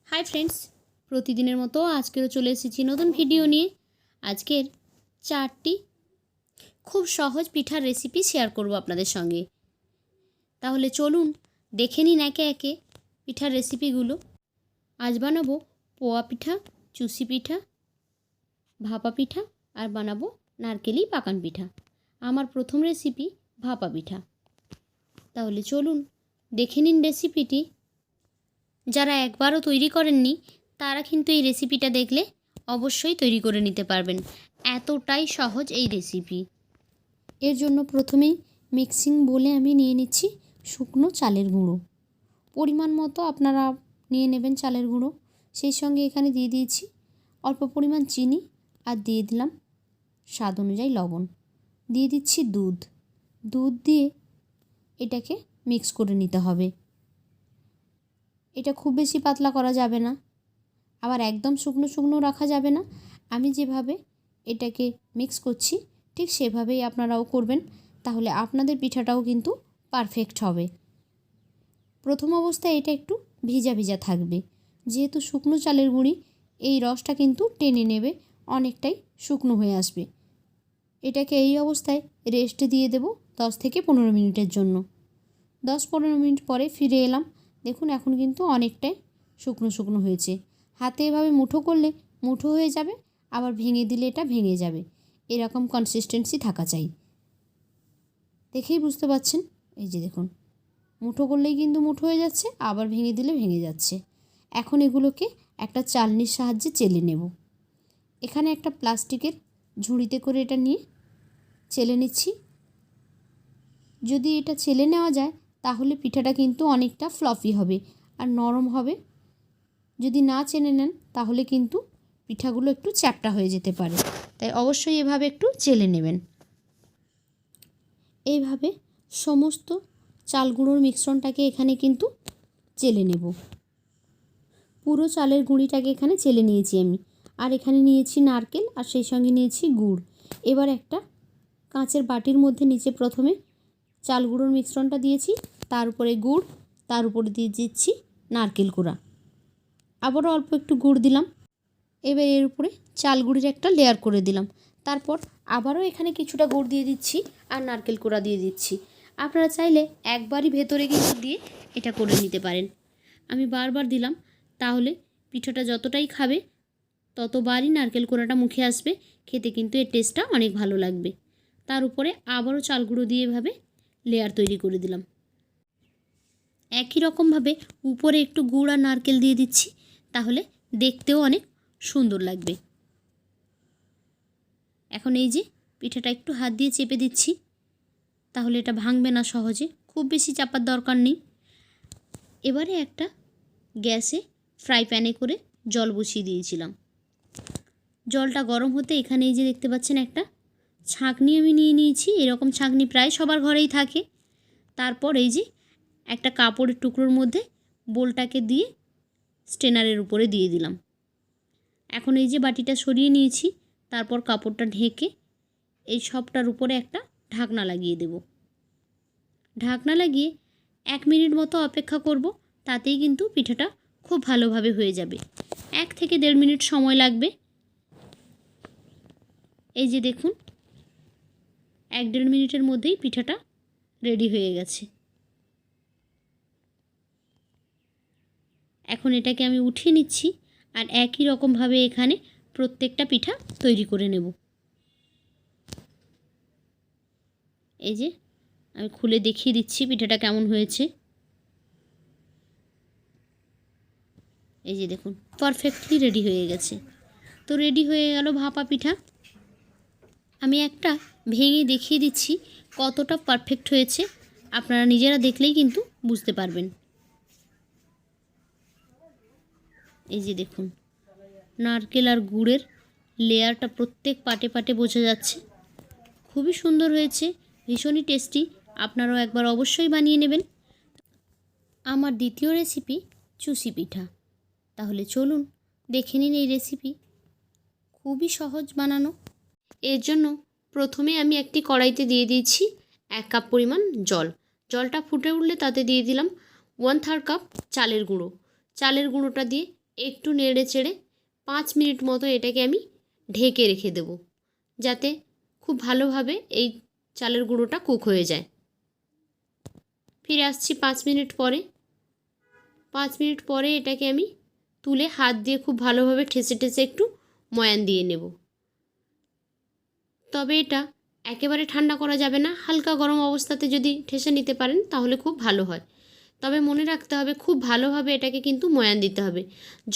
Hi friends प्रतिदिनेर मतो आजकेও चले एसेछि नतून भिडियो निये। आजकेर 4टी खूब सहज पिठार रेसिपि शेयर करब आपनादेर संगे। ताहले चलुन देखे निन एके एके पिठार रेसिपिगुलो। आज बानाबो पोया पिठा, चुषी पिठा, भापा पिठा और बानाबो नारकेली पाकान पिठा। आमार प्रथम रेसिपि भापा पिठा। ताहले चलुन देखे निन रेसिपिटी। যারা একবারও তৈরি করেননি তারা কিন্তু এই রেসিপিটা দেখলে অবশ্যই তৈরি করে নিতে পারবেন, এতটাই সহজ এই রেসিপি। এর জন্য প্রথমেই মিক্সিং বলে আমি নিয়ে নিচ্ছি শুকনো চালের গুঁড়ো। পরিমাণ মতো আপনারা নিয়ে নেবেন চালের গুঁড়ো। সেই সঙ্গে এখানে দিয়ে দিয়েছি অল্প পরিমাণ চিনি আর দিয়ে দিলাম স্বাদ অনুযায়ী লবণ। দিয়ে দিচ্ছি দুধ। দুধ দিয়ে এটাকে মিক্স করে নিতে হবে। এটা খুব বেশি পাতলা করা যাবে না, আবার একদম শুকনো শুকনো রাখা যাবে না। আমি যেভাবে এটাকে মিক্স করছি ঠিক সেভাবেই আপনারাও করবেন, তাহলে আপনাদের পিঠাটাও কিন্তু পারফেক্ট হবে। প্রথম অবস্থায় এটা একটু ভিজা ভিজা থাকবে, যেহেতু শুকনো চালের গুঁড়ি এই রসটা কিন্তু টেনে নেবে, অনেকটাই শুকনো হয়ে আসবে। এটাকে এই অবস্থায় রেস্টে দিয়ে দেব 10 থেকে 15 মিনিটের জন্য। 10-15 মিনিট পরে ফিরে এলাম। দেখুন এখন কিন্তু অনেকটাই শুকনো শুকনো হয়েছে। হাতে এভাবে মুঠো করলে মুঠো হয়ে যাবে, আবার ভেঙে দিলে এটা ভেঙে যাবে। এরকম কনসিস্টেন্সি থাকা চাই। দেখেই বুঝতে পারছেন, এই যে দেখুন মুঠো করলেই কিন্তু মুঠো হয়ে যাচ্ছে, আবার ভেঙে দিলে ভেঙে যাচ্ছে। এখন এগুলোকে একটা চালনির সাহায্যে চেলে নেব। এখানে একটা প্লাস্টিকের ঝুড়িতে করে এটা নিয়ে চেলে নিচ্ছি। যদি এটা চেলে নেওয়া যায় তাহলে পিঠাটা কিন্তু অনেকটা ফ্লফি হবে আর নরম হবে। যদি না চেলে নেন তাহলে কিন্তু পিঠাগুলো একটু চ্যাপ্টা হয়ে যেতে পারে, তাই অবশ্যই এভাবে একটু চেলে নেবেন। এইভাবে সমস্ত চাল গুঁড়োর মিশ্রণটাকে এখানে কিন্তু চেলে নেব। পুরো চালের গুঁড়িটাকে এখানে চেলে নিয়েছি আমি, আর এখানে নিয়েছি নারকেল আর সেই সঙ্গে নিয়েছি গুড়। এবার একটা কাঁচের বাটির মধ্যে নিচে প্রথমে চাল গুঁড়োর মিশ্রণটা দিয়েছি, তার উপরে গুড়, তার উপরে দিয়ে দিচ্ছি নারকেল কোড়া, আবারও অল্প একটু গুড় দিলাম। এবার এর উপরে চাল গুঁড়ির একটা লেয়ার করে দিলাম। তারপর আবারও এখানে কিছুটা গুড় দিয়ে দিচ্ছি আর নারকেল কোড়া দিয়ে দিচ্ছি। আপনারা চাইলে একবারই ভেতরে কিন্তু দিয়ে এটা করে নিতে পারেন। আমি বারবার দিলাম, তাহলে পিঠাটা যতটাই খাবে ততবারই নারকেল কোড়াটা মুখে আসবে, খেতে কিন্তু এর টেস্টটা অনেক ভালো লাগবে। তার উপরে আবারও চাল গুঁড়ো দিয়ে এভাবে লেয়ার তৈরি করে দিলাম। একই রকমভাবে উপরে একটু গুড় আর নারকেল দিয়ে দিচ্ছি, তাহলে দেখতেও অনেক সুন্দর লাগবে। এখন এই যে পিঠাটা একটু হাত দিয়ে চেপে দিচ্ছি, তাহলে এটা ভাঙবে না সহজে, খুব বেশি চাপার দরকার নেই। এবারে একটা গ্যাসে ফ্রাই প্যানে করে জল বসিয়ে দিয়েছিলাম। জলটা গরম হতে এখানে এই যে দেখতে পাচ্ছেন একটা ছাঁকনি আমি নিয়ে নিয়েছি। এরকম ছাঁকনি প্রায় সবার ঘরেই থাকে। তারপর এই যে একটা কাপড়ের টুকরোর মধ্যে বোলটাকে দিয়ে স্ট্রেনারের উপরে দিয়ে দিলাম। এখন এই যে বাটিটা সরিয়ে নিয়েছি, তারপর কাপড়টা ঢেকে এই সবটার উপরে একটা ঢাকনা লাগিয়ে দেব। ঢাকনা লাগিয়ে 1 মিনিট মতো অপেক্ষা করব, তাতেই কিন্তু পিঠাটা খুব ভালোভাবে হয়ে যাবে। 1 থেকে 1.5 মিনিট সময় লাগবে। এই যে দেখুন 1-1.5 মিনিটের মধ্যেই পিঠাটা রেডি হয়ে গেছে। এখন এটাকে আমি উঠিয়ে নিচ্ছি আর একই রকমভাবে এখানে প্রত্যেকটা পিঠা তৈরি করে নেব। এই যে আমি খুলে দেখিয়ে দিচ্ছি পিঠাটা কেমন হয়েছে। এই যে দেখুন পারফেক্টলি রেডি হয়ে গেছে। তো রেডি হয়ে গেল ভাপা পিঠা। আমি একটা ভেঙে দেখিয়ে দিচ্ছি কতটা পারফেক্ট হয়েছে, আপনারা নিজেরা দেখলেই কিন্তু বুঝতে পারবেন। এই যে দেখুন নারকেল আর গুড়ের লেয়ারটা প্রত্যেক পাটে পাটে বোঝা যাচ্ছে। খুবই সুন্দর হয়েছে, ভীষণই টেস্টি। আপনারাও একবার অবশ্যই বানিয়ে নেবেন। আমার দ্বিতীয় রেসিপি চুষি পিঠা। তাহলে চলুন দেখে নিন এই রেসিপি। খুবই সহজ বানানো। এর জন্য প্রথমে আমি একটি কড়াইতে দিয়ে দিয়েছি 1 কাপ পরিমাণ জল। জলটা ফুটে উঠলে তাতে দিয়ে দিলাম 1/3 কাপ চালের গুঁড়ো। চালের গুঁড়োটা দিয়ে একটু নেড়ে চেড়ে 5 মিনিট মতো এটাকে আমি ঢেকে রেখে দেব, যাতে খুব ভালোভাবে এই চালের গুঁড়োটা কুক হয়ে যায়। ফিরে আসছি 5 মিনিট পরে। 5 মিনিট পরে এটাকে আমি তুলে হাত দিয়ে খুব ভালোভাবে ঠেসে ঠেসে একটু ময়ান দিয়ে নেব। তবে এটা একেবারে ঠান্ডা করা যাবে না, হালকা গরম অবস্থাতে যদি ঠেসে নিতে পারেন তাহলে খুব ভালো হয়। তবে মনে রাখতে হবে খুব ভালোভাবে এটাকে কিন্তু ময়ান দিতে হবে।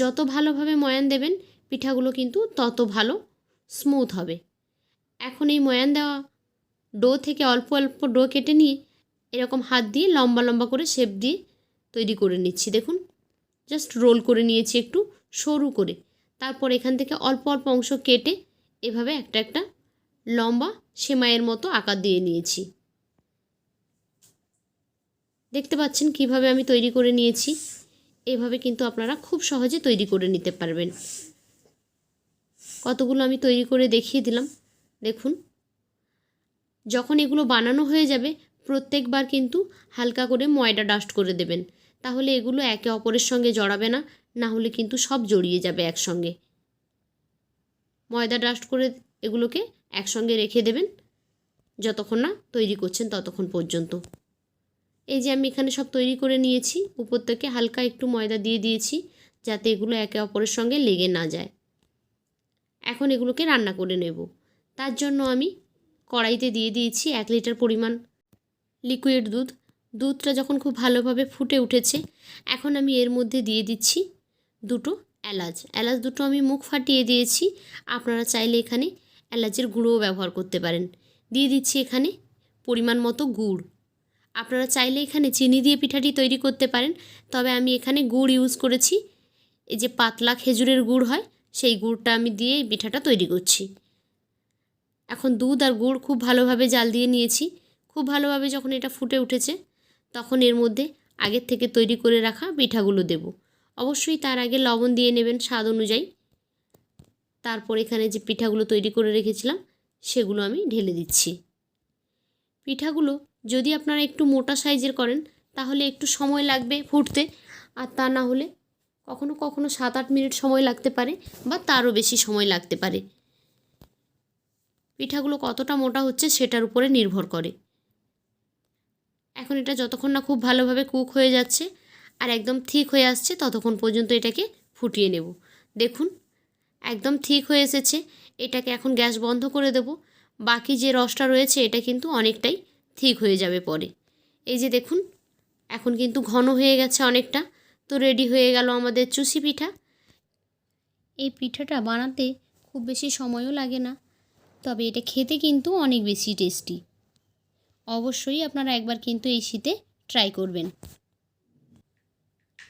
যত ভালোভাবে ময়ান দেবেন পিঠাগুলো কিন্তু তত ভালো স্মুথ হবে। এখন এই ময়ান দেওয়া ডো থেকে অল্প অল্প ডো কেটে নিয়ে এরকম হাত দিয়ে লম্বা লম্বা করে শেপ দিয়ে তৈরি করে নিচ্ছি। দেখুন, জাস্ট রোল করে নিয়েছি একটু সরু করে। তারপর এখান থেকে অল্প অল্প অংশ কেটে এভাবে একটা একটা লম্বা সেমাইয়ের মতো আকার দিয়ে নিয়েছি। দেখতে পাচ্ছেন কিভাবে আমি তৈরি করে নিয়েছি। এভাবে কিন্তু আপনারা খুব সহজে তৈরি করে নিতে পারবেন। কতগুলো আমি তৈরি করে দেখিয়ে দিলাম। দেখুন, যখন এগুলো বানানো হয়ে যাবে প্রত্যেকবার কিন্তু হালকা করে ময়দা ডাস্ট করে দেবেন, তাহলে এগুলো একে অপরের সঙ্গে জড়াবে না, না হলে কিন্তু সব জড়িয়ে যাবে একসঙ্গে। ময়দা ডাস্ট করে এগুলোকে একসঙ্গে রেখে দেবেন যতক্ষণ না তৈরি করছেন ততক্ষণ পর্যন্ত। এই যে আমি এখানে সব তৈরি করে নিয়েছি, উপর থেকে হালকা একটু ময়দা দিয়ে দিয়েছি যাতে এগুলো একে অপরের সঙ্গে লেগে না যায়। এখন এগুলোকে রান্না করে নেব। তার জন্য আমি কড়াইতে দিয়ে দিয়েছি 1 লিটার পরিমাণ লিকুইড দুধ। দুধটা যখন খুব ভালোভাবে ফুটে উঠেছে এখন আমি এর মধ্যে দিয়ে দিচ্ছি দুটো এলাচ। এলাচ দুটো আমি মুখ ফাটিয়ে দিয়েছি, আপনারা চাইলে এখানে এলাচের গুঁড়োও ব্যবহার করতে পারেন। দিয়ে দিচ্ছি এখানে পরিমাণ মতো গুড়। আপনারা চাইলে এখানে চিনি দিয়ে পিঠাটি তৈরি করতে পারেন, তবে আমি এখানে গুড় ইউজ করেছি। এই যে পাতলা খেজুরের গুড় হয় সেই গুড়টা আমি দিয়ে এই পিঠাটা তৈরি করছি। এখন দুধ আর গুড় খুব ভালোভাবে জাল দিয়ে নিয়েছি। খুব ভালোভাবে যখন এটা ফুটে উঠেছে তখন এর মধ্যে আগের থেকে তৈরি করে রাখা পিঠাগুলো দেব। অবশ্যই তার আগে লবণ দিয়ে নেবেন স্বাদ অনুযায়ী। তারপর এখানে যে পিঠাগুলো তৈরি করে রেখেছিলাম সেগুলো আমি ঢেলে দিচ্ছি। পিঠাগুলো যদি আপনারা একটু মোটা সাইজের করেন তাহলে একটু সময় লাগবে ফুটতে, আর তা না হলে কখনো কখনো 7-8 মিনিট সময় লাগতে পারে বা তারও বেশি সময় লাগতে পারে। পিঠাগুলো কতটা মোটা হচ্ছে সেটার উপরে নির্ভর করে। এখন এটা যতক্ষণ না খুব ভালোভাবে কুক হয়ে যাচ্ছে আর একদম ঠিক হয়ে আসছে ততক্ষণ পর্যন্ত এটাকে ফুটিয়ে নেব। দেখুন একদম ঠিক হয়ে এসেছে। এটাকে এখন গ্যাস বন্ধ করে দেব। বাকি যে রসটা রয়েছে এটা কিন্তু অনেকটাই ঠিক হয়ে যাবে পরে। এই যে দেখুন এখন কিন্তু ঘন হয়ে গেছে অনেকটা। তো রেডি হয়ে গেল আমাদের চুষি পিঠা। এই পিঠাটা বানাতে খুব বেশি সময়ও লাগে না, তবে এটা খেতে কিন্তু অনেক বেশি টেস্টি। অবশ্যই আপনারা একবার কিন্তু এই শীতে ট্রাই করবেন।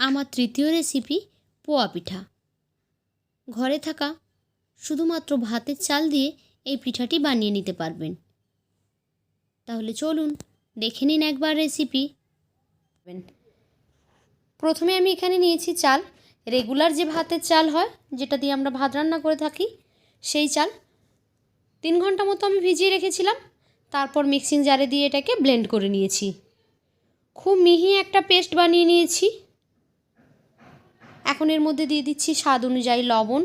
আমার তৃতীয় রেসিপি পোয়া পিঠা। ঘরে থাকা শুধুমাত্র ভাতের চাল দিয়ে এই পিঠাটি বানিয়ে নিতে পারবেন। তাহলে চলুন দেখে নিন একবার রেসিপি। প্রথমে আমি এখানে নিয়েছি চাল, রেগুলার যে ভাতের চাল হয় যেটা দিয়ে আমরা ভাত রান্না করে থাকি সেই চাল। 3 ঘন্টা মতো আমি ভিজিয়ে রেখেছিলাম। তারপর মিক্সিং জারে দিয়ে এটাকে ব্লেন্ড করে নিয়েছি। খুব মিহি একটা পেস্ট বানিয়ে নিয়েছি। এখন এর মধ্যে দিয়ে দিচ্ছি স্বাদ অনুযায়ী লবণ,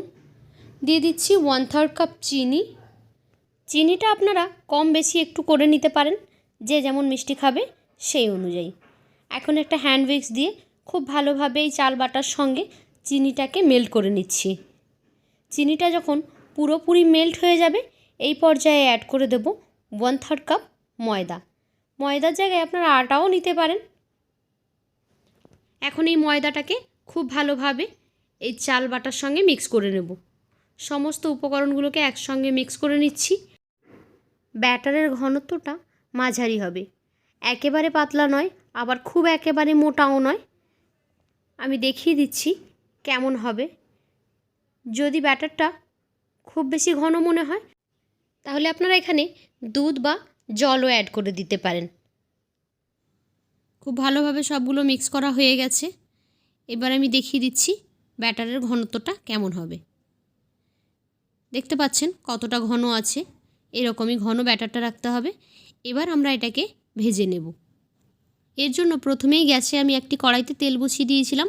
দিয়ে দিচ্ছি 1/3 কাপ চিনি। চিনিটা আপনারা কম বেশি একটু করে নিতে পারেন, যে যেমন মিষ্টি খাবে সেই অনুযায়ী। এখন একটা হ্যান্ড উইক্স দিয়ে খুব ভালোভাবে এই চাল বাটার সঙ্গে চিনিটাকে মেল্ট করে নিচ্ছি। চিনিটা যখন পুরোপুরি মেল্ট হয়ে যাবে এই পর্যায়ে অ্যাড করে দেব 1/3 কাপ ময়দা। ময়দার জায়গায় আপনারা আটাও নিতে পারেন। এখন এই ময়দাটাকে খুব ভালোভাবে এই চাল বাটার সঙ্গে মিক্স করে নেব। সমস্ত উপকরণগুলোকে একসঙ্গে মিক্স করে নিচ্ছি। ব্যাটারের ঘনত্বটা মাঝারি হবে, একেবারে পাতলা নয় আবার খুব একেবারে মোটাও নয়। আমি দেখিয়ে দিচ্ছি কেমন হবে। যদি ব্যাটারটা খুব বেশি ঘন মনে হয় তাহলে আপনারা এখানে দুধ বা জলও অ্যাড করে দিতে পারেন। খুব ভালোভাবে সবগুলো মিক্স করা হয়ে গেছে। এবার আমি দেখিয়ে দিচ্ছি ব্যাটারের ঘনত্বটা কেমন হবে। দেখতে পাচ্ছেন কতটা ঘন আছে, এরকমই ঘন ব্যাটারটা রাখতে হবে। এবার আমরা এটাকে ভেজে নেব। এর জন্য প্রথমেই গ্যাসে আমি একটি কড়াইতে তেল বসিয়ে দিয়েছিলাম।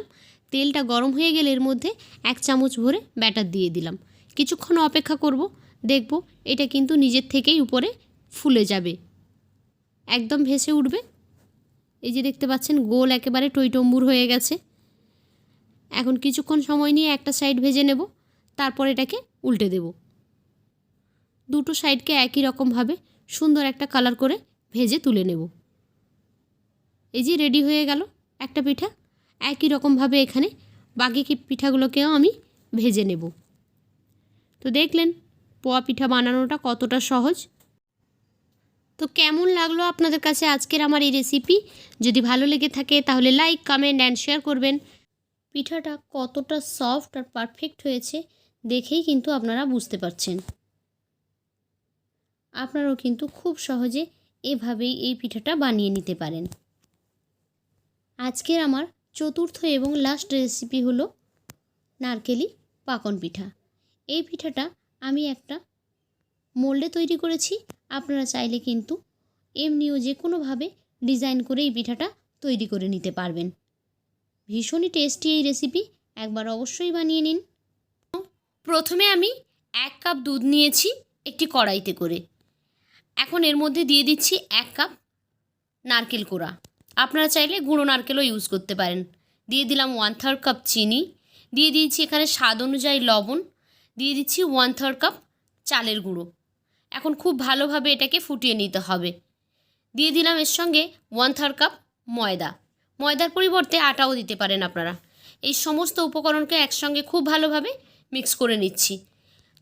তেলটা গরম হয়ে গেলে এর মধ্যে 1 চামচ ভরে ব্যাটার দিয়ে দিলাম। কিছুক্ষণ অপেক্ষা করব, দেখব এটা কিন্তু নিজের থেকেই উপরে ফুলে যাবে, একদম ভেসে উঠবে। এই যে দেখতে পাচ্ছেন গোল একেবারে টইটম্বুর হয়ে গেছে। এখন কিছুক্ষণ সময় নিয়ে একটা সাইড ভেজে নেব, তারপর এটাকে উল্টে দেব। দুটো সাইডকে একই রকমভাবে সুন্দর একটা কালার করে ভেজে তুলে নেব। এই যে রেডি হয়ে গেল একটা পিঠা। একই রকমভাবে এখানে বাকি পিঠাগুলোকেও আমি ভেজে নেব। তো দেখলেন পোয়া পিঠা বানানোটা কতটা সহজ। তো কেমন লাগলো আপনাদের কাছে আজকের আমার এই রেসিপি? যদি ভালো লেগে থাকে তাহলে লাইক, কমেন্ট অ্যান্ড শেয়ার করবেন। পিঠাটা কতটা সফট আর পারফেক্ট হয়েছে দেখেই কিন্তু আপনারা বুঝতে পারছেন। আপনারাও কিন্তু খুব সহজে এভাবেই এই পিঠাটা বানিয়ে নিতে পারেন। আজকের আমার চতুর্থ এবং লাস্ট রেসিপি হলো নারকেলি পাকন পিঠা। এই পিঠাটা আমি একটা মোল্ডে তৈরি করেছি। আপনারা চাইলে কিন্তু এমনিও যে কোনোভাবে ডিজাইন করে এই পিঠাটা তৈরি করে নিতে পারবেন। ভীষণই টেস্টি এই রেসিপি, একবার অবশ্যই বানিয়ে নিন। প্রথমে আমি 1 কাপ দুধ নিয়েছি একটি কড়াইতে করে। এখন এর মধ্যে দিয়ে দিচ্ছি 1 কাপ নারকেল কোড়া। আপনারা চাইলে গুঁড়ো নারকেলও ইউজ করতে পারেন। দিয়ে দিলাম 1/3 কাপ চিনি, দিয়ে দিয়েছি এখানে স্বাদ অনুযায়ী লবণ, দিয়ে দিচ্ছি 1/3 কাপ চালের গুঁড়ো। এখন খুব ভালোভাবে এটাকে ফুটিয়ে নিতে হবে। দিয়ে দিলাম এর সঙ্গে 1/3 কাপ ময়দা। ময়দার পরিবর্তে আটাও দিতে পারেন আপনারা। এই সমস্ত উপকরণকে একসঙ্গে খুব ভালোভাবে মিক্স করে নিচ্ছি।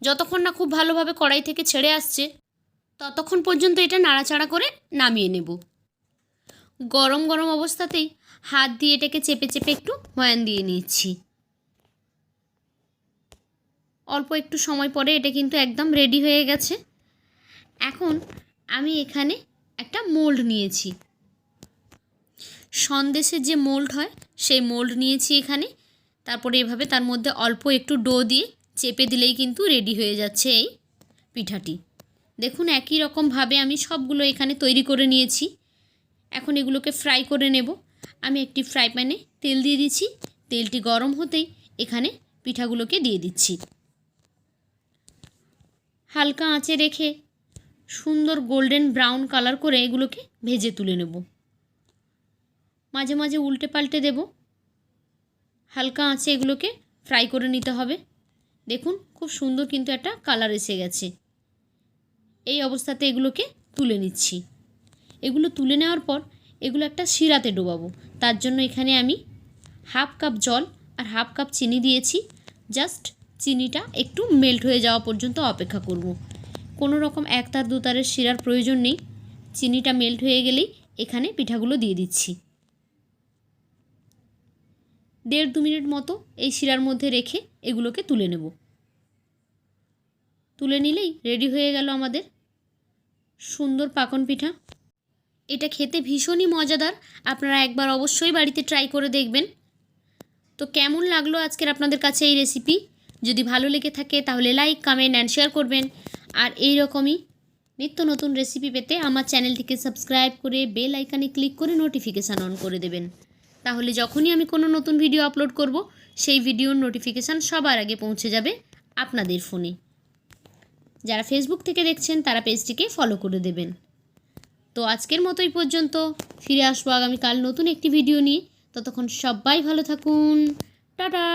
যতক্ষণ না খুব ভালোভাবে কড়াই থেকে ছেড়ে আসছে ততক্ষণ পর্যন্ত এটা নাড়াচাড়া করে নামিয়ে নেব। গরম গরম অবস্থাতেই হাত দিয়ে এটাকে চেপে চেপে একটু ময়ান দিয়ে নিচ্ছি। অল্প একটু সময় পরে এটা কিন্তু একদম রেডি হয়ে গেছে। এখন আমি এখানে একটা মোল্ড নিয়েছি, সন্দেশের যে মোল্ড হয় সেই মোল্ড নিয়েছি এখানে। তারপরে এভাবে তার মধ্যে অল্প একটু ডো দিয়ে চেপে দিলেই কিন্তু রেডি হয়ে যাচ্ছে এই পিঠাটি। দেখুন একই রকমভাবে আমি সবগুলো এখানে তৈরি করে নিয়েছি। এখন এগুলোকে ফ্রাই করে নেব। আমি একটি ফ্রাই প্যানে তেল দিয়ে দিচ্ছি। তেলটি গরম হতেই এখানে পিঠাগুলোকে দিয়ে দিচ্ছি। হালকা আঁচে রেখে সুন্দর গোল্ডেন ব্রাউন কালার করে এগুলোকে ভেজে তুলে নেব। মাঝে মাঝে উল্টে পাল্টে দেব। হালকা আঁচে এগুলোকে ফ্রাই করে নিতে হবে। দেখুন খুব সুন্দর কিন্তু একটা কালার এসে গেছে। এই অবস্থাতে এগুলোকে তুলে নিচ্ছি। এগুলো তুলে নেওয়ার পর এগুলো একটা শিরাতে ডোবাবো। তার জন্য এখানে আমি 1/2 কাপ জল আর 1/2 কাপ চিনি দিয়েছি। জাস্ট চিনিটা একটু মেল্ট হয়ে যাওয়া পর্যন্ত অপেক্ষা করব। কোনো রকম এক তার দু তারের শিরার প্রয়োজন নেই। চিনিটা মেল্ট হয়ে গেলেই এখানে পিঠাগুলো দিয়ে দিচ্ছি। 1.5-2 মিনিট মতো এই শিরার মধ্যে রেখে এগুলোকে তুলে নেব। তুলে নিলেই রেডি হয়ে গেল আমাদের সুন্দর পাকন পিঠা। এটা খেতে ভীষণই মজাদার, আপনারা একবার অবশ্যই বাড়িতে ট্রাই করে দেখবেন। তো কেমন লাগলো আজকের আপনাদের কাছে এই রেসিপি? যদি ভালো লেগে থাকে তাহলে লাইক, কমেন্ট অ্যান্ড শেয়ার করবেন। আর এই রকমই নিত্য নতুন রেসিপি পেতে আমার চ্যানেলটিকে সাবস্ক্রাইব করে বেল আইকনে ক্লিক করে নোটিফিকেশান অন করে দেবেন। তাহলে যখনই আমি কোনো নতুন ভিডিও আপলোড করব সেই ভিডিওর নোটিফিকেশান সবার আগে পৌঁছে যাবে আপনাদের ফোনে। যারা ফেসবুক থেকে দেখছেন তারা পেজটিকে ফলো করে দেবেন। তো আজকের মতোই পর্যন্ত, ফিরে আসবো আগামীকাল নতুন একটি ভিডিও নিয়ে। ততক্ষণ সবাই ভালো থাকুন। টাটা।